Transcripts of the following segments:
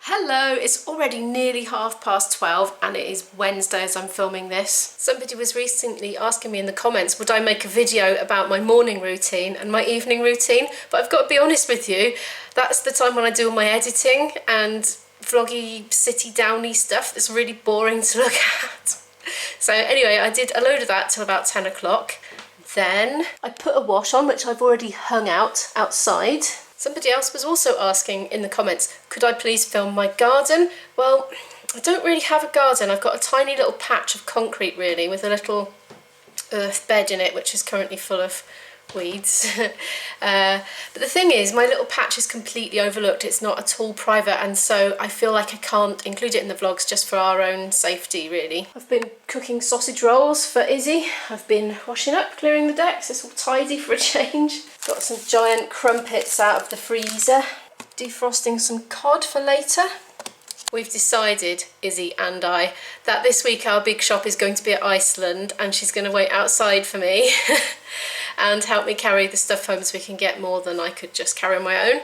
Hello, it's already nearly 12:30 and it is Wednesday as I'm filming this. Somebody was recently asking me in the comments would I make a video about my morning routine and my evening routine, but I've got to be honest with you, that's the time when I do all my editing and vloggy, city downy stuff that's really boring to look at. So anyway, I did a load of that till about 10 o'clock. Then I put a wash on, which I've already hung out outside. Somebody else was also asking in the comments, could I please film my garden? Well, I don't really have a garden. I've got a tiny little patch of concrete really with a little earth bed in it, which is currently full of weeds. But the thing is, my little patch is completely overlooked. It's not at all private, and so I feel like I can't include it in the vlogs just for our own safety really. I've been cooking sausage rolls for Izzy. I've been washing up, clearing the decks. It's all tidy for a change. Got some giant crumpets out of the freezer. Defrosting some cod for later. We've decided, Izzy and I, that this week our big shop is going to be at Iceland and she's going to wait outside for me and help me carry the stuff home so we can get more than I could just carry on my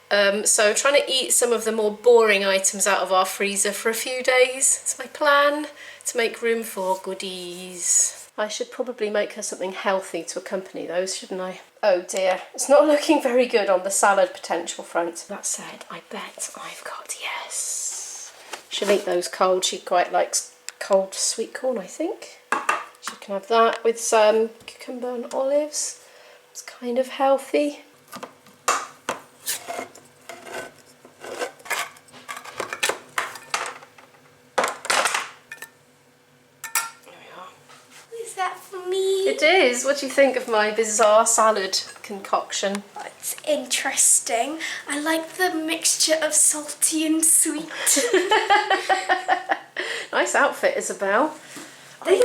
own. So trying to eat some of the more boring items out of our freezer for a few days. It's my plan, to make room for goodies. I should probably make her something healthy to accompany those, shouldn't I? Oh dear, it's not looking very good on the salad potential front. That said, I bet I've got yes. She'll eat those cold. She quite likes cold sweet corn, I think. She can have that with some cucumber and olives. It's kind of healthy. It is. What do you think of my bizarre salad concoction? It's interesting. I like the mixture of salty and sweet. Nice outfit, Isabel. Thank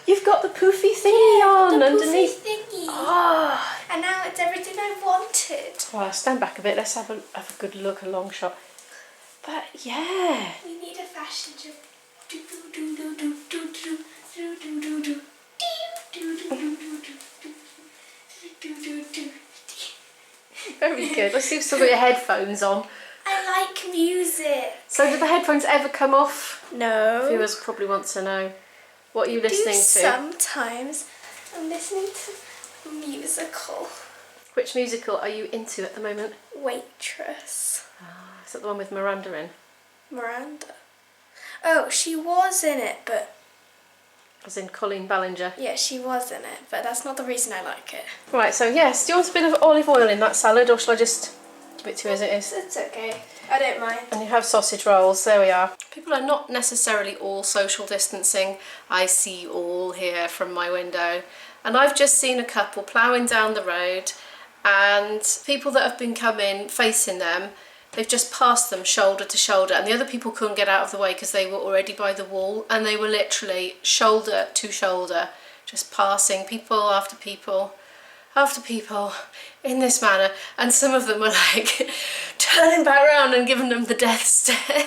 you've got the poofy thingy on the underneath. Poofy thingy. Oh. And now it's everything I wanted. Well, stand back a bit. Let's have a good look, a long shot. But yeah. We need a fashion show. Do do do do do do do do do do do. Very good. Let's see if you've still got your headphones on. I like music. So did the headphones ever come off? No. Viewers probably want to know. What are you listening to? Sometimes I'm listening to a musical. Which musical are you into at the moment? Waitress. Is that the one with Miranda in? Miranda. Oh, she was in it, but... As in Colleen Ballinger? Yeah, she was in it, but that's not the reason I like it. Right, so yes, do you want a bit of olive oil in that salad, or shall I just give it to you as it is? It's okay. I don't mind. And you have sausage rolls, there we are. People are not necessarily all social distancing. I see you all here from my window. And I've just seen a couple ploughing down the road, and people that have been coming facing them, they've just passed them shoulder to shoulder, and the other people couldn't get out of the way because they were already by the wall, and they were literally shoulder to shoulder, just passing people after people after people in this manner, and some of them were like turning back around and giving them the death stare.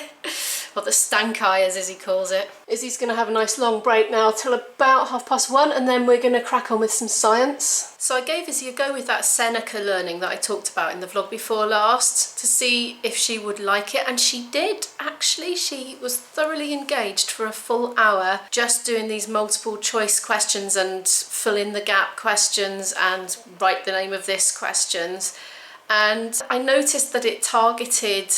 Or the stank eye, as Izzy calls it. Izzy's going to have a nice long break now till about 1:30, and then we're going to crack on with some science. So I gave Izzy a go with that Seneca learning that I talked about in the vlog before last to see if she would like it, and she did actually. She was thoroughly engaged for a full hour just doing these multiple choice questions and fill in the gap questions and write the name of this questions. And I noticed that it targeted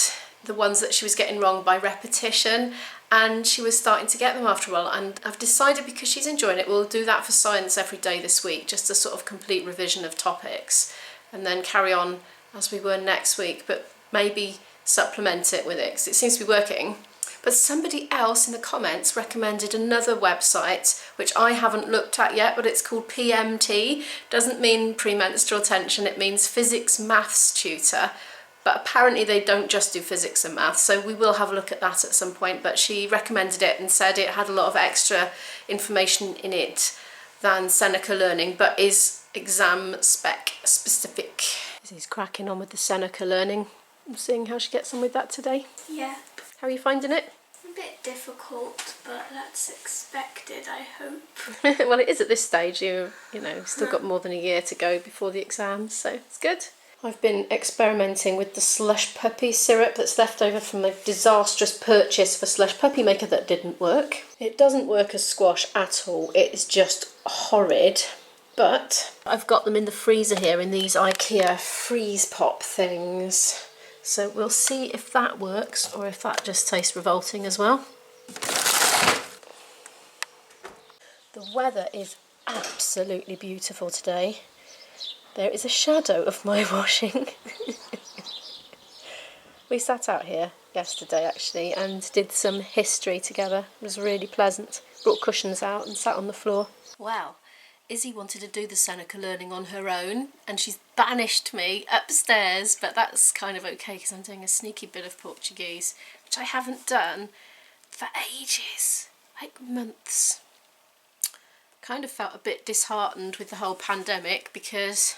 the ones that she was getting wrong by repetition, and she was starting to get them after a while, and I've decided because she's enjoying it, we'll do that for science every day this week, just a sort of complete revision of topics, and then carry on as we were next week, but maybe supplement it with it because it seems to be working. But somebody else in the comments recommended another website which I haven't looked at yet, but it's called PMT. Doesn't mean premenstrual tension, it means Physics Maths Tutor. But apparently they don't just do physics and maths, so we will have a look at that at some point. But she recommended it and said it had a lot of extra information in it than Seneca Learning, but is exam spec specific. He's cracking on with the Seneca Learning. I'm seeing how she gets on with that today. Yeah. How are you finding it? A bit difficult, but that's expected, I hope. Well, it is at this stage. You know, still got more than a year to go before the exams, so it's good. I've been experimenting with the Slush Puppy syrup that's left over from a disastrous purchase of a Slush Puppy maker that didn't work. It doesn't work as squash at all, it's just horrid. But I've got them in the freezer here in these IKEA freeze pop things. So we'll see if that works or if that just tastes revolting as well. The weather is absolutely beautiful today. There is a shadow of my washing. We sat out here yesterday actually and did some history together. It was really pleasant. Brought cushions out and sat on the floor. Well, Izzy wanted to do the Seneca learning on her own and she's banished me upstairs, but that's kind of okay because I'm doing a sneaky bit of Portuguese, which I haven't done for ages, like months. Kind of felt a bit disheartened with the whole pandemic because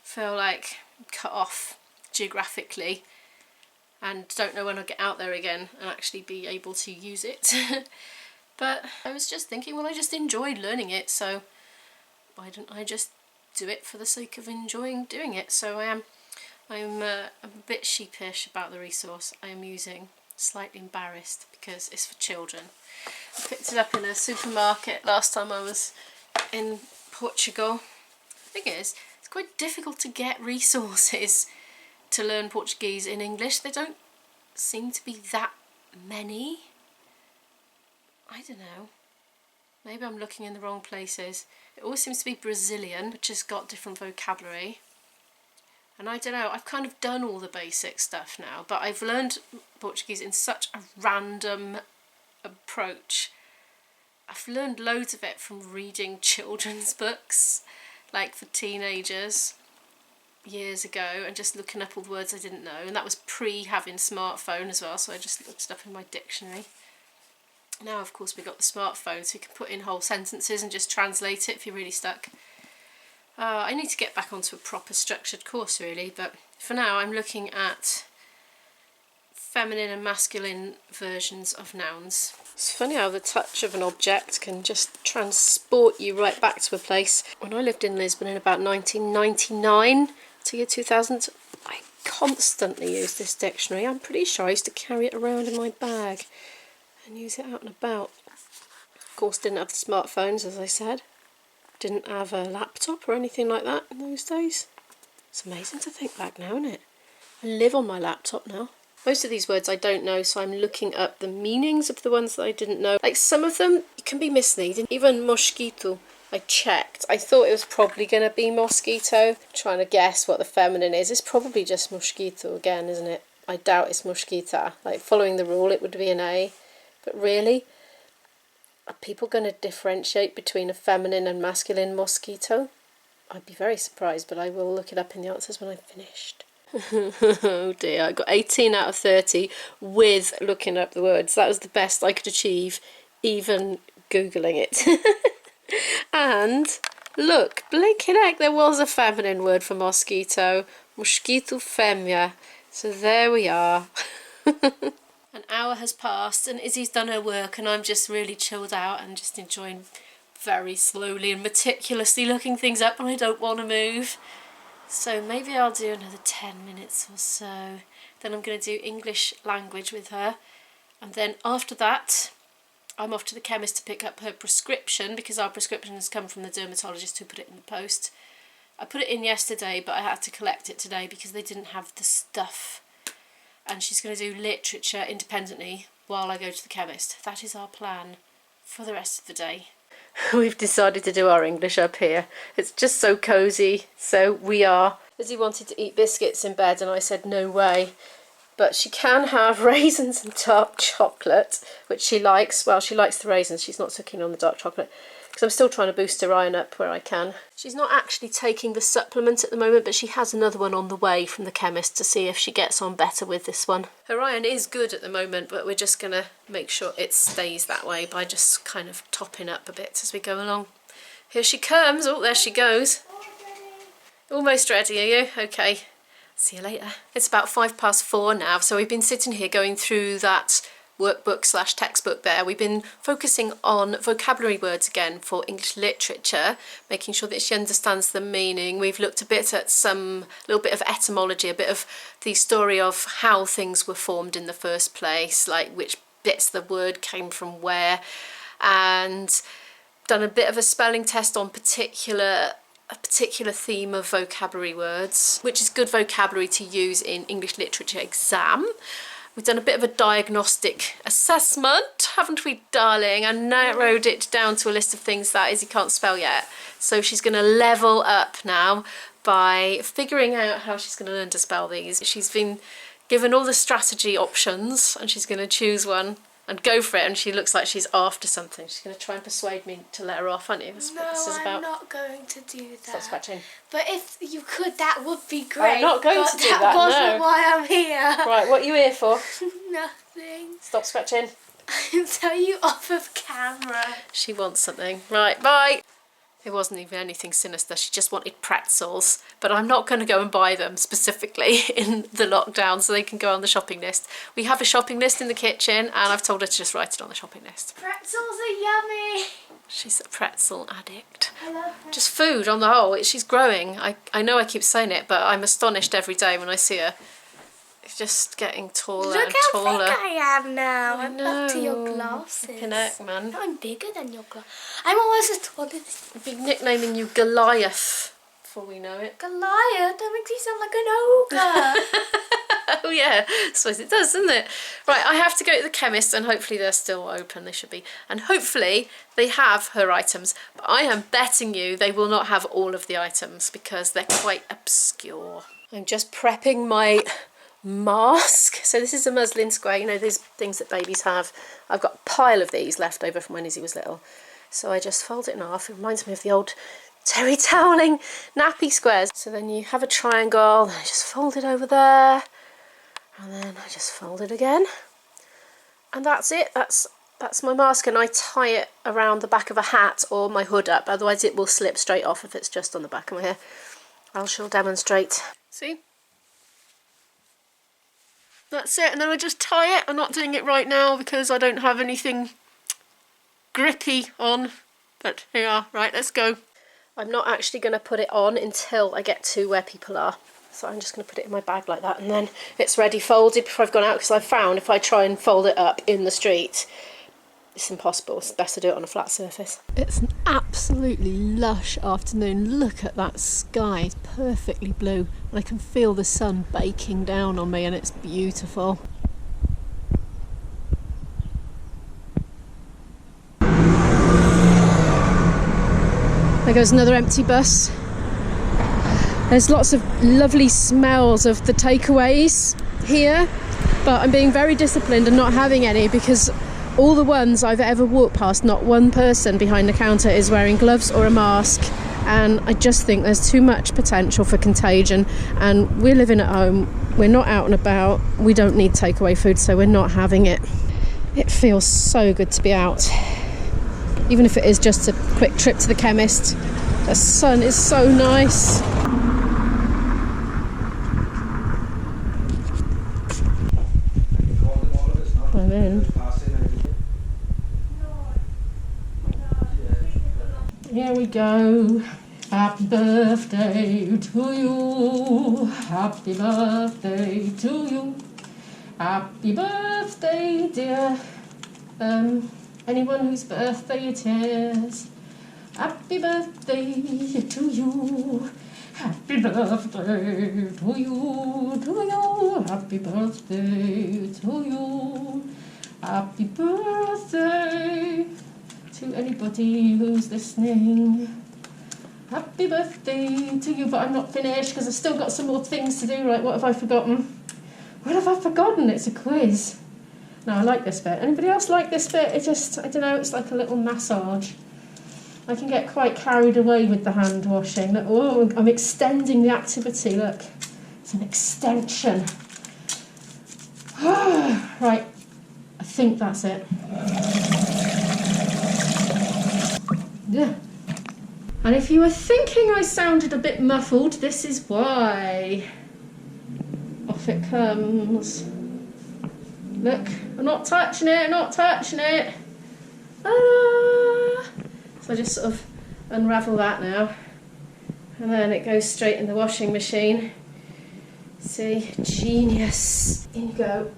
I feel like I'm cut off geographically and don't know when I'll get out there again and actually be able to use it. But I was just thinking, well, I just enjoyed learning it, so why don't I just do it for the sake of enjoying doing it? So I'm a bit sheepish about the resource I am using, slightly embarrassed because it's for children. I picked it up in a supermarket last time I was in Portugal. The thing is, it's quite difficult to get resources to learn Portuguese in English. There don't seem to be that many. I don't know. Maybe I'm looking in the wrong places. It always seems to be Brazilian, which has got different vocabulary. And I don't know, I've kind of done all the basic stuff now, but I've learned Portuguese in such a random approach. I've learned loads of it from reading children's books, like for teenagers, years ago, and just looking up all the words I didn't know. And that was pre having smartphone as well, so I just looked it up in my dictionary. Now, of course, we've got the smartphone, so you can put in whole sentences and just translate it if you're really stuck. I need to get back onto a proper structured course, really, but for now I'm looking at feminine and masculine versions of nouns. It's funny how the touch of an object can just transport you right back to a place. When I lived in Lisbon in about 1999 to year 2000, I constantly used this dictionary. I'm pretty sure I used to carry it around in my bag and use it out and about. Of course, didn't have the smartphones, as I said. Didn't have a laptop or anything like that in those days. It's amazing to think back now, isn't it? I live on my laptop now. Most of these words I don't know, so I'm looking up the meanings of the ones that I didn't know. Like some of them can be misleading. Even mosquito, I checked. I thought it was probably going to be mosquito. Trying to guess what the feminine is. It's probably just mosquito again, isn't it? I doubt it's mosquita. Like following the rule, it would be an A. But really, are people going to differentiate between a feminine and masculine mosquito? I'd be very surprised, but I will look it up in the answers when I've finished. Oh dear, I got 18 out of 30 with looking up the words. That was the best I could achieve, even Googling it. And look, blinking heck, there was a feminine word for mosquito. Mosquito femmea. So there we are. An hour has passed and Izzy's done her work and I'm just really chilled out and just enjoying very slowly and meticulously looking things up, and I don't want to move. So maybe I'll do another 10 minutes or so. Then I'm going to do English language with her. And then after that, I'm off to the chemist to pick up her prescription because our prescription has come from the dermatologist who put it in the post. I put it in yesterday, but I had to collect it today because they didn't have the stuff. And she's going to do literature independently while I go to the chemist. That is our plan for the rest of the day. We've decided to do our English up here. It's just so cosy, so we are. Lizzie wanted to eat biscuits in bed and I said no way. But she can have raisins and dark chocolate, which she likes. Well, she likes the raisins, she's not so keen on the dark chocolate. Because I'm still trying to boost her iron up where I can. She's not actually taking the supplement at the moment, but she has another one on the way from the chemist to see if she gets on better with this one. Her iron is good at the moment, but we're just going to make sure it stays that way by just kind of topping up a bit as we go along. Here she comes. Oh, there she goes. Almost ready, are you? Okay. See you later. It's about 4:05 now, so we've been sitting here going through that workbook/textbook there, we've been focusing on vocabulary words again for English literature, making sure that she understands the meaning. We've looked a bit at little bit of etymology, a bit of the story of how things were formed in the first place, like which bits the word came from where, and done a bit of a spelling test on a particular theme of vocabulary words, which is good vocabulary to use in English literature exam. We've done a bit of a diagnostic assessment, haven't we, darling? And narrowed it down to a list of things that Izzy can't spell yet. So she's going to level up now by figuring out how she's going to learn to spell these. She's been given all the strategy options and she's going to choose one and go for it, and she looks like she's after something. She's going to try and persuade me to let her off, aren't you? That's what this is about. I'm not going to do that. Stop scratching. But if you could, that would be great. I'm not going to do that, that wasn't no. why I'm here. Right, what are you here for? Nothing. Stop scratching. I'll tell you off of camera. She wants something. Right, bye. It wasn't even anything sinister, she just wanted pretzels, but I'm not going to go and buy them specifically in the lockdown so they can go on the shopping list. We have a shopping list in the kitchen and I've told her to just write it on the shopping list. Pretzels are yummy. She's a pretzel addict. I love pretzels. Just food on the whole, she's growing. I know I keep saying it, but I'm astonished every day when I see her. It's just getting taller Look and how taller. big I am now. I I'm up to your know. glasses. Flipping heck, man. No, I'm bigger than your glasses. I'm almost as tall as I'll be nicknaming you Goliath before we know it. Goliath. That makes me sound like an ogre. Oh yeah, I suppose it does, doesn't it? Right, I have to go to the chemist and hopefully they're still open, they should be. And hopefully they have her items, but I am betting you they will not have all of the items because they're quite obscure. I'm just prepping my mask. So this is a muslin square, you know, these things that babies have. I've got a pile of these left over from when Izzy was little. So I just fold it in half. It reminds me of the old terry toweling nappy squares. So then you have a triangle, then I just fold it over there. And then I just fold it again. And that's it. That's my mask, and I tie it around the back of a hat or my hood up. Otherwise it will slip straight off if it's just on the back of my hair. I shall demonstrate. See? That's it, and then I just tie it. I'm not doing it right now because I don't have anything grippy on, but here we are. Right, let's go. I'm not actually going to put it on until I get to where people are. So I'm just going to put it in my bag like that, and then it's ready folded before I've gone out, because I've found if I try and fold it up in the street, it's impossible. It's best to do it on a flat surface. It's an absolutely lush afternoon. Look at that sky, it's perfectly blue, and I can feel the sun baking down on me, and it's beautiful. There goes another empty bus. There's lots of lovely smells of the takeaways here, but I'm being very disciplined and not having any, because all the ones I've ever walked past, not one person behind the counter is wearing gloves or a mask, and I just think there's too much potential for contagion, and we're living at home, we're not out and about, we don't need takeaway food, so we're not having it. It feels so good to be out, even if it is just a quick trip to the chemist. The sun is so nice. I'm in. Here we go. Happy birthday to you. Happy birthday to you. Happy birthday, dear. Anyone whose birthday it is. Happy birthday to you. Happy birthday to you, to you. Happy birthday to you. Happy birthday to anybody who's listening. Happy birthday to you, but I'm not finished because I've still got some more things to do. Right, what have I forgotten? What have I forgotten? It's a quiz. No, I like this bit. Anybody else like this bit? It just, I don't know, it's like a little massage. I can get quite carried away with the hand washing. Look, oh, I'm extending the activity, look. It's an extension. Right, I think that's it. Yeah. And if you were thinking I sounded a bit muffled, this is why. Off it comes. Look, I'm not touching it, I'm not touching it. Ah! So I just sort of unravel that now. And then it goes straight in the washing machine. See, genius. In you go.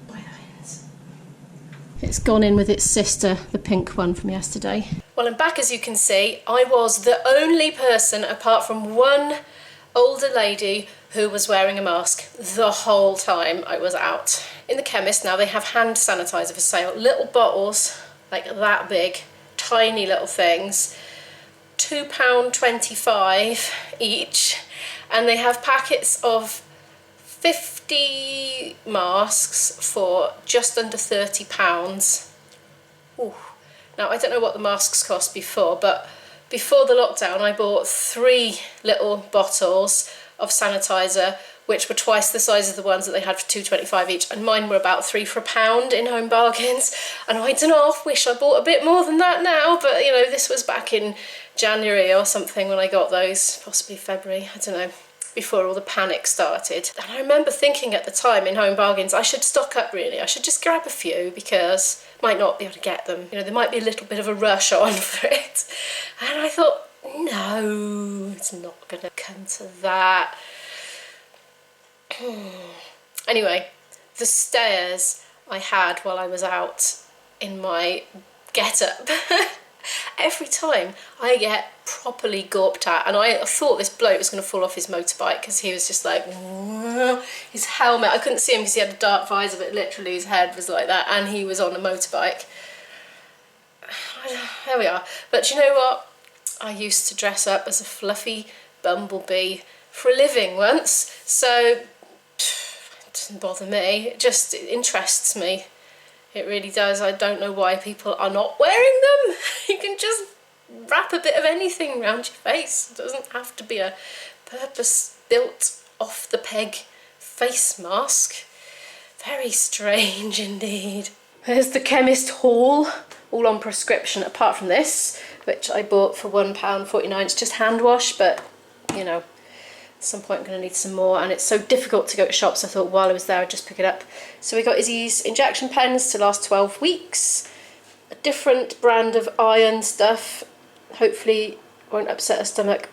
By the winds. It's gone in with its sister, the pink one from yesterday. Well, I'm back, as you can see. I was the only person, apart from one older lady, who was wearing a mask the whole time I was out. In the chemist now, they have hand sanitizer for sale. Little bottles, like that big, tiny little things. £2.25 each, and they have packets of 50 masks for just under £30. Ooh. Now, I don't know what the masks cost before, but before the lockdown I bought 3 little bottles of sanitizer, which were twice the size of the ones that they had for £2.25 each, and mine were about 3 for £1 in Home Bargains. And I don't know, I wish I bought a bit more than that now, but you know, this was back in January or something when I got those, possibly February, I don't know, before all the panic started. And I remember thinking at the time in Home Bargains, I should stock up really, I should just grab a few because I might not be able to get them. You know, there might be a little bit of a rush on for it. And I thought, no, it's not gonna come to that. Anyway, the stares I had while I was out in my get-up, every time I get properly gawped at, and I thought this bloke was going to fall off his motorbike because he was just like, his helmet, I couldn't see him because he had a dark visor, but literally his head was like that, and he was on a motorbike. There we are. But you know what? I used to dress up as a fluffy bumblebee for a living once, so it doesn't bother me, it just interests me. It really does. I don't know why people are not wearing them. You can just wrap a bit of anything around your face. It doesn't have to be a purpose-built, off-the-peg face mask. Very strange indeed. There's the chemist haul, all on prescription, apart from this, which I bought for £1.49. It's just hand wash, but, you know, at some point I'm going to need some more, and it's so difficult to go to shops, I thought while I was there I'd just pick it up. So we got Izzy's injection pens to last 12 weeks, a different brand of iron stuff, hopefully won't upset her stomach.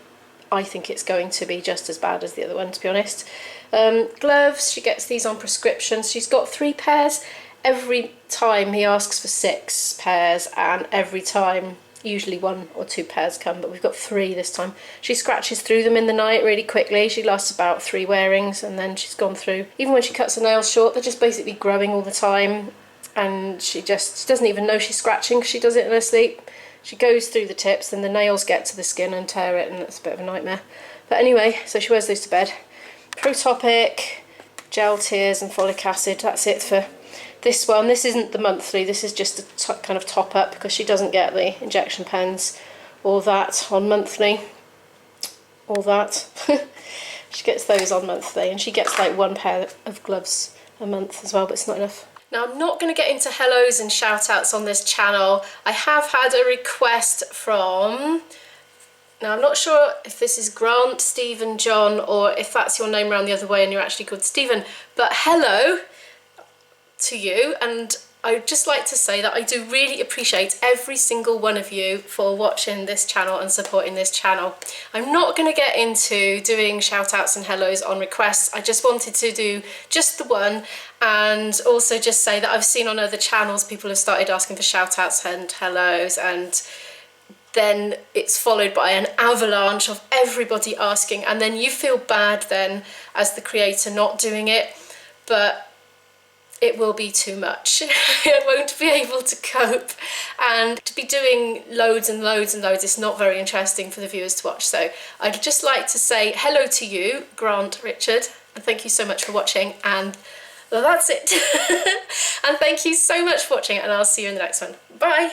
I think it's going to be just as bad as the other one, to be honest. Gloves, she gets these on prescription. She's got 3 pairs. Every time he asks for 6 pairs, and every time usually 1 or 2 pairs come, but we've got 3 this time. She scratches through them in the night really quickly. She lasts about 3 wearings and then she's gone through. Even when she cuts her nails short, they're just basically growing all the time, and she doesn't even know she's scratching because she does it in her sleep. She goes through the tips and the nails get to the skin and tear it, and it's a bit of a nightmare. But anyway, so she wears those to bed. Protopic, gel tears and folic acid, that's it for this one. This isn't the monthly, this is just a kind of top up because she doesn't get the injection pens or that on monthly, or that. She gets those on monthly, and she gets like 1 pair of gloves a month as well, but it's not enough. Now, I'm not going to get into hellos and shout outs on this channel. I have had a request from, now I'm not sure if this is Grant, Stephen, John, or if that's your name around the other way and you're actually called Stephen, but hello to you, and I'd just like to say that I do really appreciate every single one of you for watching this channel and supporting this channel. I'm not going to get into doing shout outs and hellos on requests. I just wanted to do just the one, and also just say that I've seen on other channels people have started asking for shout outs and hellos, and then it's followed by an avalanche of everybody asking, and then you feel bad then as the creator not doing it, but it will be too much. I won't be able to cope, and to be doing loads and loads and loads, it's not very interesting for the viewers to watch. So I'd just like to say hello to you, Grant Richard, and thank you so much for watching, and that's it. And thank you so much for watching, and I'll see you in the next one. Bye.